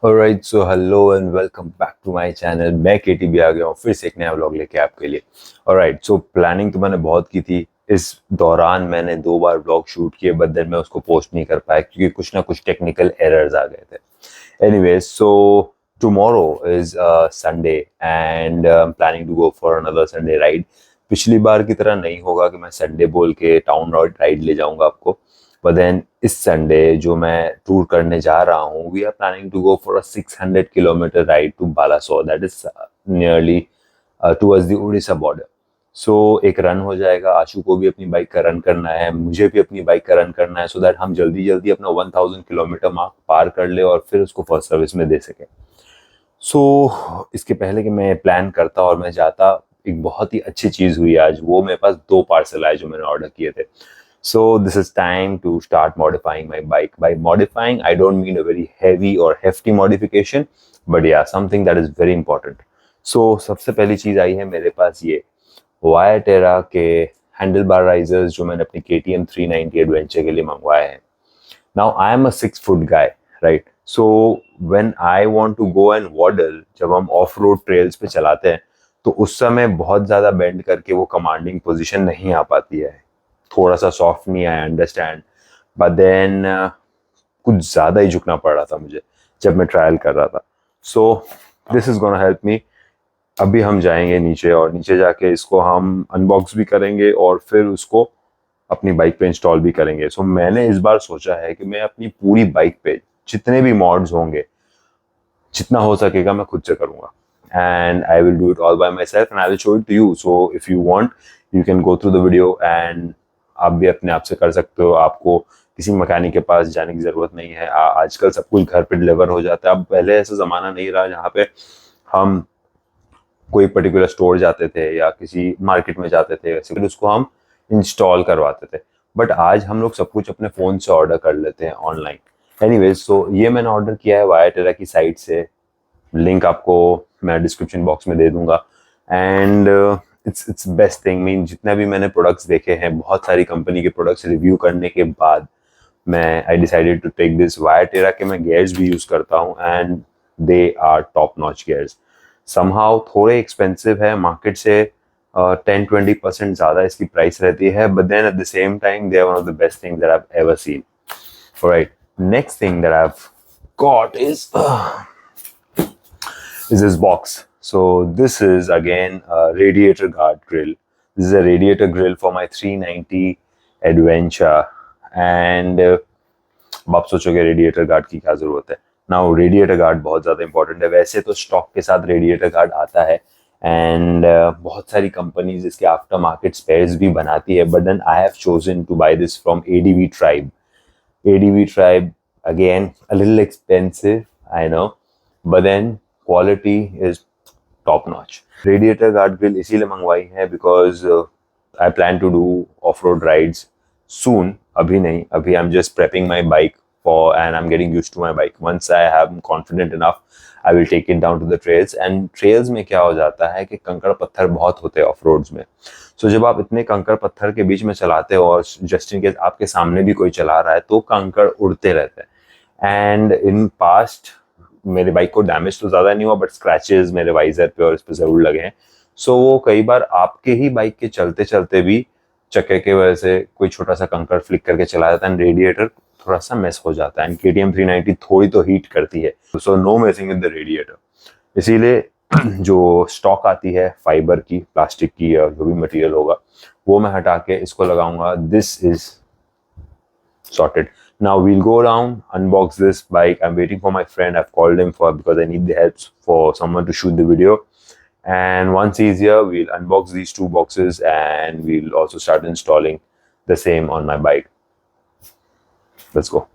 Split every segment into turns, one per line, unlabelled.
Alright, so hello and welcome back to my channel. मैं KTB आ गया हूँ फिर से एक नया व्लॉग लेके आपके लिए। ऑलराइट, सो प्लानिंग तो मैंने बहुत की थी। इस दौरान मैंने 2 बार व्लॉग शूट किए, बट देन मैं उसको पोस्ट नहीं कर पाया क्योंकि कुछ ना कुछ टेक्निकल एरर्स आ गए थे। Anyways, so tomorrow is Sunday and I am planning to go for another Sunday ride. पिछली बार की तरह नहीं होगा कि मैं संडे बोल के टाउन राइड ले जाऊंगा आपको, बट देन इस संडे जो मैं टूर करने जा रहा हूँ, we are planning to go for a 600 kilometre ride to Balasore, that is nearly towards the Orissa border. So एक रन हो जाएगा, आशु को भी अपनी बाइक का रन करना है, मुझे भी अपनी बाइक का रन करना है, सो दैट हम जल्दी जल्दी अपना 1000 किलोमीटर मार्क पार कर ले और फिर उसको फर्स्ट सर्विस में दे सके। इसके पहले कि मैं प्लान करता और मैं जाता, एक बहुत ही अच्छी चीज़ हुई आज। वो मेरे पास 2 पार्सल आए जो मैंने ऑर्डर किए थे। So this is time to start modifying my bike. By modifying, I don't mean a very heavy or hefty modification, but yeah, something that is very important. So सबसे पहली चीज़ आई है मेरे पास ये viaterra के हैंडलबार राइजर्स जो मैंने अपनी KTM 390 adventure के लिए मंगवाए हैं। Now I am a 6 foot guy, right? So when I want to go and waddle, जब हम ऑफ रोड ट्रेल्स पे चलाते हैं तो उस समय बहुत ज़्यादा बेंड करके वो कमांडिंग पोजीशन नहीं आ पाती है। थोड़ा सा सॉफ्ट नहीं, आई अंडरस्टैंड, बट देन कुछ ज़्यादा ही झुकना पड़ रहा था मुझे जब मैं ट्रायल कर रहा था। So this is gonna help me. अभी हम जाएंगे नीचे और नीचे जाके इसको हम अनबॉक्स भी करेंगे और फिर उसको अपनी बाइक पे इंस्टॉल भी करेंगे। सो मैंने इस बार सोचा है कि मैं अपनी पूरी बाइक पे जितने भी मॉड्स होंगे, जितना हो सकेगा मैं खुद से करूँगा, and I will do it all by myself and I will show it to you. So if you want, you can go through the video and आप भी अपने आप से कर सकते हो। आपको किसी मैकेनिक के पास जाने की ज़रूरत नहीं है। आजकल सब कुछ घर पे डिलीवर हो जाता है। अब पहले ऐसा ज़माना नहीं रहा जहाँ पे हम कोई पर्टिकुलर स्टोर जाते थे या किसी मार्केट में जाते थे, फिर उसको हम इंस्टॉल करवाते थे, बट आज हम लोग सब कुछ अपने फ़ोन से ऑर्डर कर लेते हैं ऑनलाइन। एनीवेज, सो ये मैंने ऑर्डर किया है वायाटेरा की साइट से। लिंक आपको मैं डिस्क्रिप्शन बॉक्स में दे दूंगा। And it's best thing. Mean जितना भी मैंने प्रोडक्ट्स देखे हैं, बहुत सारी कंपनी के प्रोडक्ट्स रिव्यू करने के बाद मैं I decided to take this Viaterra के। मैं गेयर्स भी यूज़ करता हूँ and they are top notch gears. Somehow थोड़े एक्सपेंसिव है, मार्केट से 10-20% ज़्यादा इसकी प्राइस रहती है, but then at the same time they are one of the best thing that I have ever seen. Alright, next thing that I have got is this box. So this is again a radiator guard grill. This is a radiator grill for my 390 adventure and अब आप सोचोगे radiator guard की क्या जरूरत है। Now radiator guard बहुत ज़्यादा important है। वैसे तो स्टॉक के साथ रेडिएटर गार्ड आता है एंड बहुत सारी कंपनीज इसके आफ्टर मार्केट स्पेयर्स भी बनाती है, but then I have chosen to buy this from ADV tribe. ADV tribe again a little expensive, I know, but then quality is top notch. Radiator guard grill इसीलिए मंगवाई है because I plan to do off-road rides soon. अभी नहीं, अभी I'm just prepping my bike for and I'm getting used to my bike. Once I am confident enough, I will take it down to the trails. And trails में क्या हो जाता है कि कंकड़ पत्थर बहुत होते हैं ऑफ रोड्स में। So जब आप इतने कंकड़ पत्थर के बीच में चलाते हो और जस्ट इन केस आपके सामने भी कोई चला रहा है तो कंकड़ उड़ते रहते हैं। एंड इन पास्ट मेरे बाइक को डैमेज तो ज़्यादा नहीं हुआ, बट स्क्रैचेस मेरे वाइजर पे और इस पे ज़रूर लगे हैं। सो वो कई बार आपके ही बाइक के चलते चलते भी चक्के के वजह से कोई छोटा सा कंकड़ फ्लिक करके चला जाता है एंड रेडिएटर थोड़ा सा मेस हो जाता है। एंड KTM 390 थोड़ी तो हीट करती है, so no messing with the radiator. इसीलिए जो स्टॉक आती है फाइबर की, प्लास्टिक की या जो भी मटेरियल होगा, वो मैं हटा के इसको लगाऊंगा। This is sorted. Now we'll go around, unbox this bike. I'm waiting for my friend. I've called him because I need the help for someone to shoot the video. And once he's here, we'll unbox these 2 boxes and we'll also start installing the same on my bike. Let's go.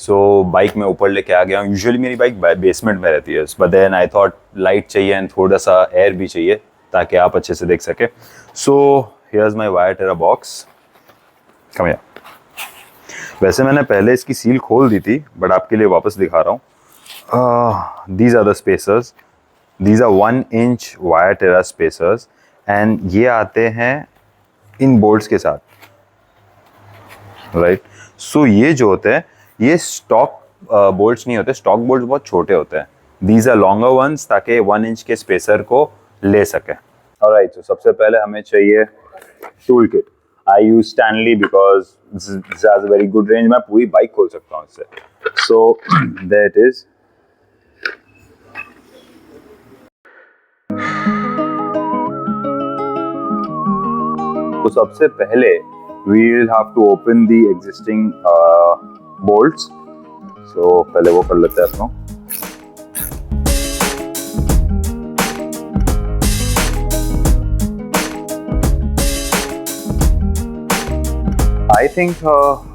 So bike में ऊपर लेके आ गया हूँ। Usually मेरी bike basement में रहती है, but then I thought light चाहिए एंड थोड़ा सा एयर भी चाहिए ताकि आप अच्छे से देख सके। So here's my Viaterra box. Come here. वैसे मैंने पहले इसकी सील खोल दी थी, बट आपके लिए वापस दिखा रहा हूँ। These are the spacers. These are 1-inch viaterra spacers and ये आते हैं इन बोल्ट्स के साथ, राइट। सो ये जो होते हैं ये स्टॉक बोल्ट्स नहीं होते, स्टॉक बोल्ट्स बहुत छोटे होते हैं। दीज आर लॉन्गर वंस, ताकि 1 इंच के स्पेसर को ले सके। ऑलराइट, तो सबसे पहले हमें चाहिए tool kit. I use Stanley because this has a very good range. मैं पूरी बाइक खोल सकता हूँ इससे। सो दैट इज तो सबसे पहले we will have to open the existing bolts. So पहले वो कर लेते हैं अपनों। I think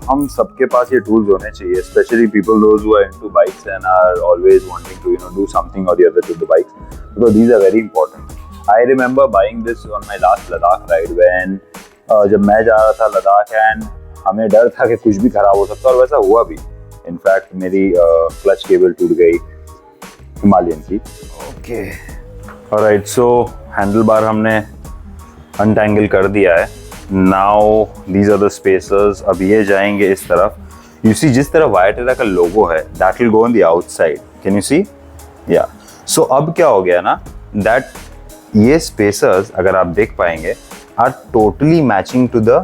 हम सबके पास ये tools होने चाहिए, especially people those who are into bikes and are always wanting to do something or the other to the bikes, because these are very important. I remember buying this on my last Ladakh ride when जब मैं जा रहा था Ladakh and हमें डर था कि कुछ भी खराब हो सकता, और वैसा हुआ भी। इनफैक्ट मेरी क्लच केबल टूट गई हिमालयन की। Okay, alright, so handle bar हमने अनटैंगल कर दिया है। Now these are the spacers. अब ये जाएंगे इस तरफ। यू सी जिस तरह वियाटेरा का लोगो है that will go on the outside. Can you see? या सो अब क्या हो गया ना, दैट ये स्पेसर्स अगर आप देख पाएंगे are totally matching to the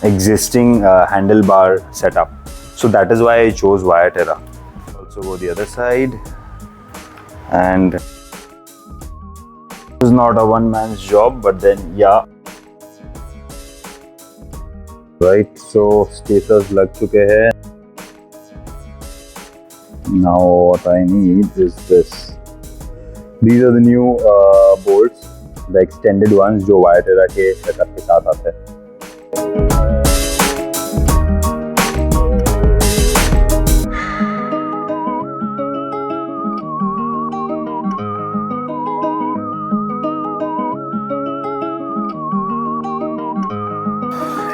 existing handlebar setup. So that is why I chose viaterra. Also go the other side, and this is not a one man's job, but then yeah, right. So spacers lag chuke hain. Now what I need is this. These are the new bolts, the extended ones जो viaterra के setup के साथ आते हैं।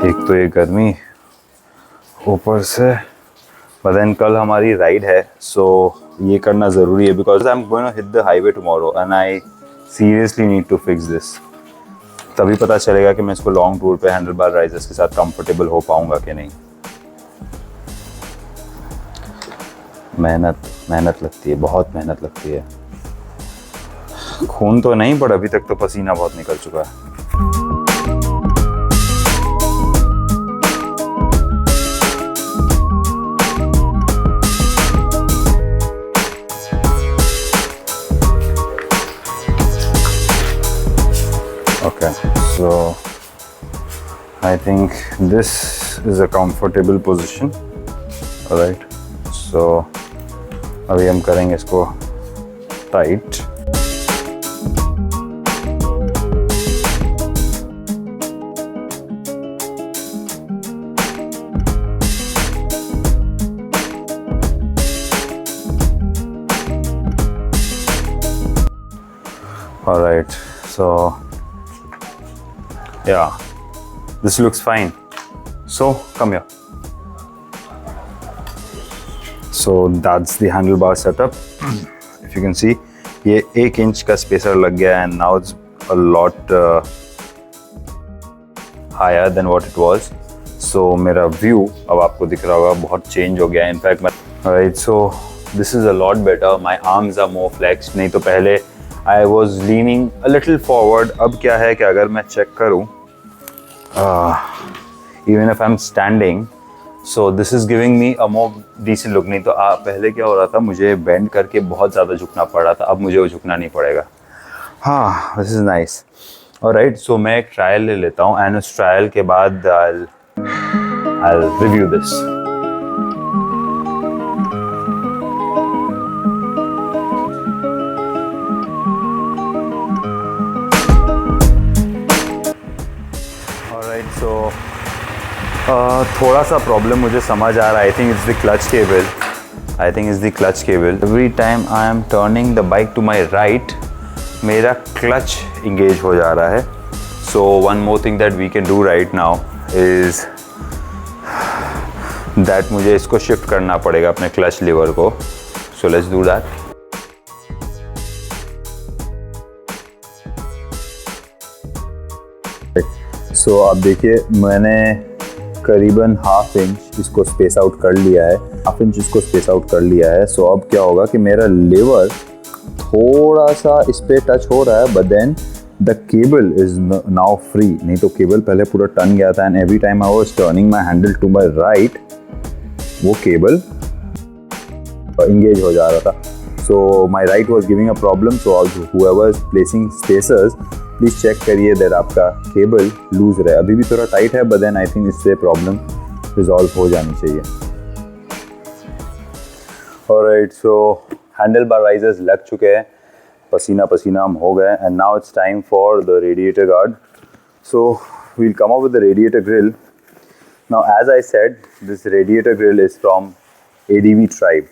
एक तो ये गर्मी ऊपर से, पर कल हमारी राइड है, सो ये करना ज़रूरी है because I am going to hit the highway tomorrow and I seriously need to fix this. तभी पता चलेगा कि मैं इसको लॉन्ग टूर पे हैंडलबार राइजर्स के साथ कंफर्टेबल हो पाऊंगा कि नहीं। मेहनत लगती है, बहुत मेहनत लगती है। खून तो नहीं, पर अभी तक तो पसीना बहुत निकल चुका है। Okay, so I think this is a comfortable position. All right, so अभी हम करेंगे इसको tight. All right, so yeah, this looks fine. So come here. So that's the handlebar setup. If you can see, ये 1 inch का spacer लग गया and now it's a lot higher than what it was. So मेरा view अब आपको दिख रहा होगा बहुत change हो गया है. In fact, alright, so this is a lot better. My arms are more flexed. नहीं तो पहले I was leaning a little forward. अब क्या है कि अगर मैं चेक करूँ, even if I'm standing, so this is giving me a more decent look. नहीं तो पहले क्या हो रहा था, मुझे बेंड करके बहुत ज़्यादा झुकना पड़ रहा था, अब मुझे वो झुकना नहीं पड़ेगा। हाँ, this is nice. Alright, so मैं एक ट्रायल ले लेता हूँ and उस ट्रायल के बाद I'll review this. So थोड़ा सा प्रॉब्लम मुझे समझ आ रहा है। I think it's the clutch cable. I think it's the clutch cable. Every time I am turning the bike to my right, मेरा clutch engage हो जा रहा है। So one more thing that we can do right now is that मुझे इसको shift करना पड़ेगा अपने clutch lever को। So let's do that.
सो अब देखिए मैंने करीबन हाफ इंच इसको स्पेस आउट कर लिया है, हाफ इंच इसको स्पेस आउट कर लिया है। सो अब क्या होगा कि मेरा लीवर थोड़ा सा इस पे टच हो रहा है, but then the cable is now free. नहीं तो केबल पहले पूरा टर्न गया था, and every time I was turning my handle to my right वो केबल इंगेज हो जा रहा था। So my right was giving a problem. So whoever is placing spacers, please check करिए दैट आपका केबल लूज रहे। अभी भी थोड़ा टाइट है, बट देन आई थिंक इससे प्रॉब्लम रिजॉल्व हो जानी चाहिए। Alright, so handle bar risers लग चुके हैं, पसीना पसीना हम हो गए, and now it's time for the radiator guard. So we'll come up with the radiator grill. Now as I said, this radiator grill is from ADV tribe.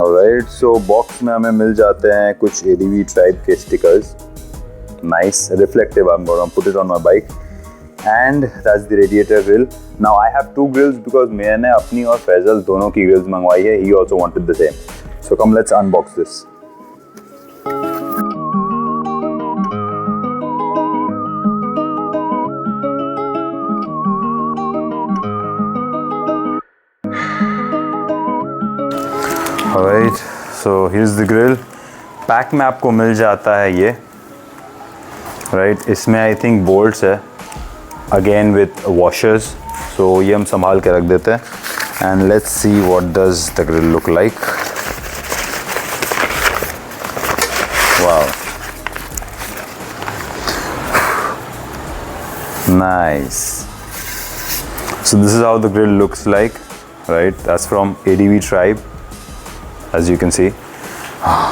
Alright, so box में हमें मिल जाते हैं कुछ ADV tribe के stickers, nice reflective. I'm gonna put it on my bike, and that's the radiator grill. Now I have two grills because मैंने अपनी और फैजल दोनों की grills मंगवाई है. He also wanted the same. So come let's unbox this. Alright, so here's the grill. Pack में आपको मिल जाता है ये, राइट इसमें आई थिंक बोल्ट्स है, अगेन विथ वॉशर्स। सो ये हम संभाल के रख देते हैं, and let's see what does the grill look like. Wow, nice. So this is how the grill looks like, right? That's from ADV tribe, as you can see.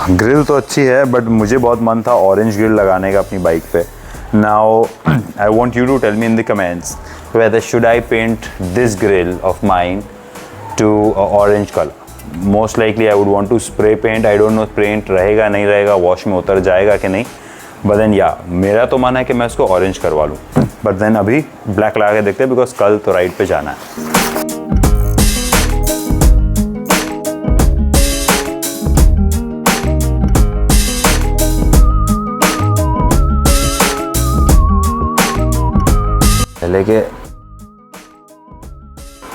Grill तो अच्छी है, बट मुझे बहुत मन था ऑरेंज ग्रिल लगाने का अपनी बाइक पे। Now I want you to tell me in the comments whether should I paint this grill of mine to orange color. Most likely I would want to spray paint. I don't know paint रहेगा नहीं रहेगा, wash में उतर जाएगा कि नहीं, but then yeah, मेरा तो मन है कि मैं इसको ऑरेंज करवा लूँ, but then अभी ब्लैक लगा के देखते हैं बिकॉज कल तो राइड पे जाना है। पहले के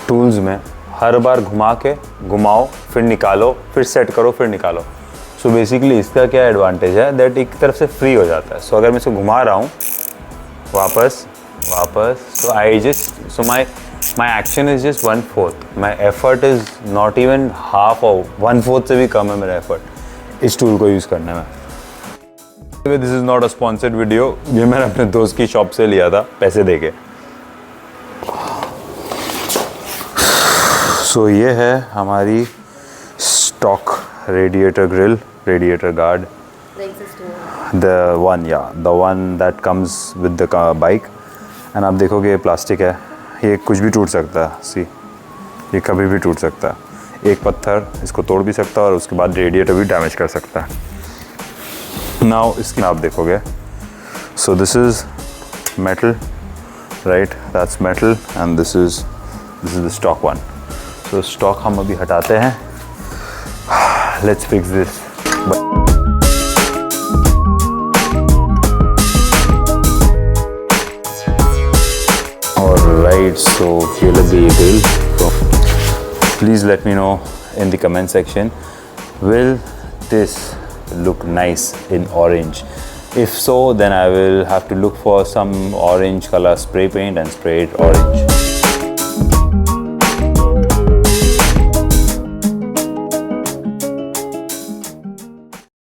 टूल्स में हर बार घुमा के घुमाओ, फिर निकालो, फिर सेट करो, फिर निकालो। सो बेसिकली इसका क्या एडवांटेज है, दैट एक तरफ से फ्री हो जाता है। सो अगर मैं इसको घुमा रहा हूँ वापस, so I just, so my action is just 1/4, my effort is not even half of 1/4 से भी कम है मेरा एफर्ट इस टूल को यूज़ करने में। This is not a sponsored video, ये मैंने अपने दोस्त की शॉप से लिया था पैसे दे के। सो ये है हमारी stock radiator grille, radiator guard, the one that comes with the bike. And आप देखोगे ये प्लास्टिक है, ये कुछ भी टूट सकता है। सी, ये कभी भी टूट सकता है, एक पत्थर इसको तोड़ भी सकता है और उसके बाद रेडिएटर भी डैमेज कर सकता है। नाउ इसकी आप देखोगे, so this is metal, right, that's metal, and this is the stock one. तो स्टॉक हम अभी हटाते हैं, let's fix this. Alright, so here will be a grill. So please let me know in the comment section, will this look nice in orange? If so, then I will have to look for some orange color spray paint and spray it orange.